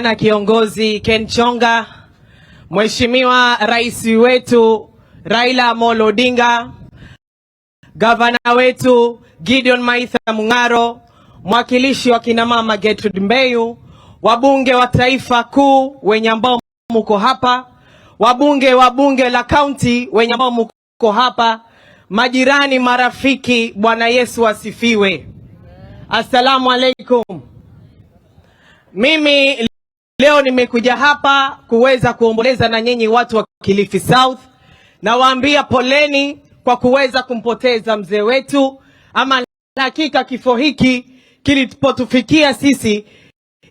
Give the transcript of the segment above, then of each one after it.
Na kiongozi Ken Chonga, Mheshimiwa Rais wetu Raila Amolo Odinga, Gavana wetu Gideon Maitha Mungaro, mwakilishi wa kina mama Gertrude Mbeyu, wabunge wa taifa kuu wenye ambao mko hapa, wabunge wa bunge la county wenye ambao mko hapa, majirani, marafiki, Bwana Yesu asifiwe. Assalamu alaikum. Mimi leo nimekuja hapa kuweza kuomboleza na nyinyi watu wa Kilifi South, na waambia poleni kwa kuweza kumpoteza mzee wetu. Ama hakika kifo hiki kilipotufikia sisi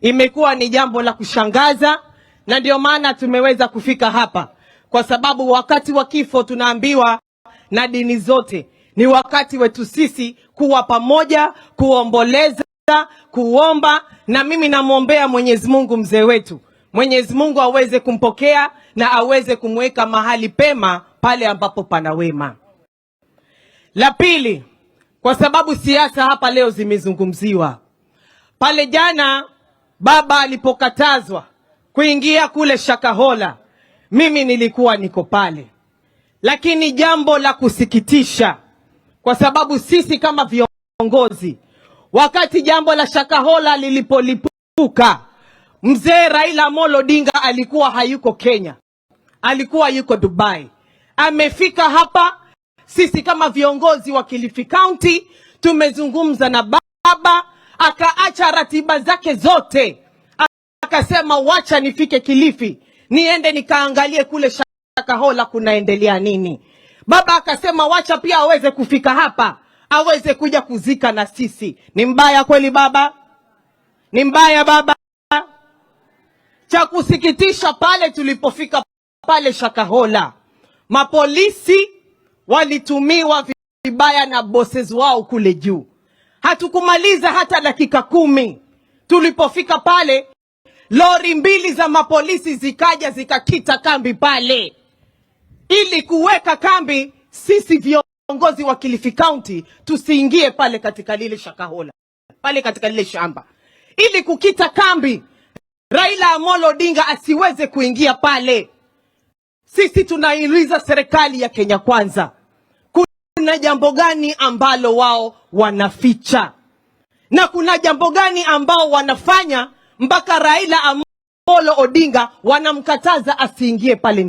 imekuwa ni jambo la kushangaza, na ndio maana tumeweza kufika hapa, kwa sababu wakati wa kifo tunaambiwa na dini zote ni wakati wetu sisi kuwa pamoja, kuomboleza, kuomba. Na mimi namwombea Mwenyezi Mungu mzee wetu, Mwenyezi Mungu aweze kumpokea na aweze kumweka mahali pema pale ambapo pana wema. La pili, kwa sababu siasa hapa leo zimezungumziwa. Pale jana baba alipokatazwa kuingia kule Shakahola, mimi nilikuwa niko pale. Lakini jambo la kusikitisha, kwa sababu sisi kama viongozi, wakati jambo la Shakahola lilipolipuka, mzee Raila Amolo Odinga alikuwa hayuko Kenya, alikuwa yuko Dubai. Amefika hapa, sisi kama viongozi wa Kilifi County tumezungumza na baba, akaacha ratiba zake zote, akasema wacha nifike Kilifi niende nikaangalie kule Shakahola kunaendelea nini. Baba akasema wacha pia aweze kufika hapa, aweze kuja kuzika na sisi. Ni mbaya kweli baba? Ni mbaya baba? Cha kusikitisha, pale tulipofika pale Shakahola, mapolisi walitumiwa vibaya na bosses wao kule juu. Hatukumaliza hata dakika 10. Tulipofika pale, lori 2 za mapolisi zikaja zikakita kambi pale, ili kuweka kambi sisi viongozi wa Kilifi County tusiingie pale katika lile Shakahola, pale katika lile shamba, ili kukita kambi Raila Amolo Odinga asiweze kuingia pale. Sisi tunaiuliza serikali ya Kenya Kwanza, kuna jambo gani ambalo wao wanaficha? Na kuna jambo gani ambao wanafanya mpaka Raila Amolo Odinga wanamkataza asiingie pale?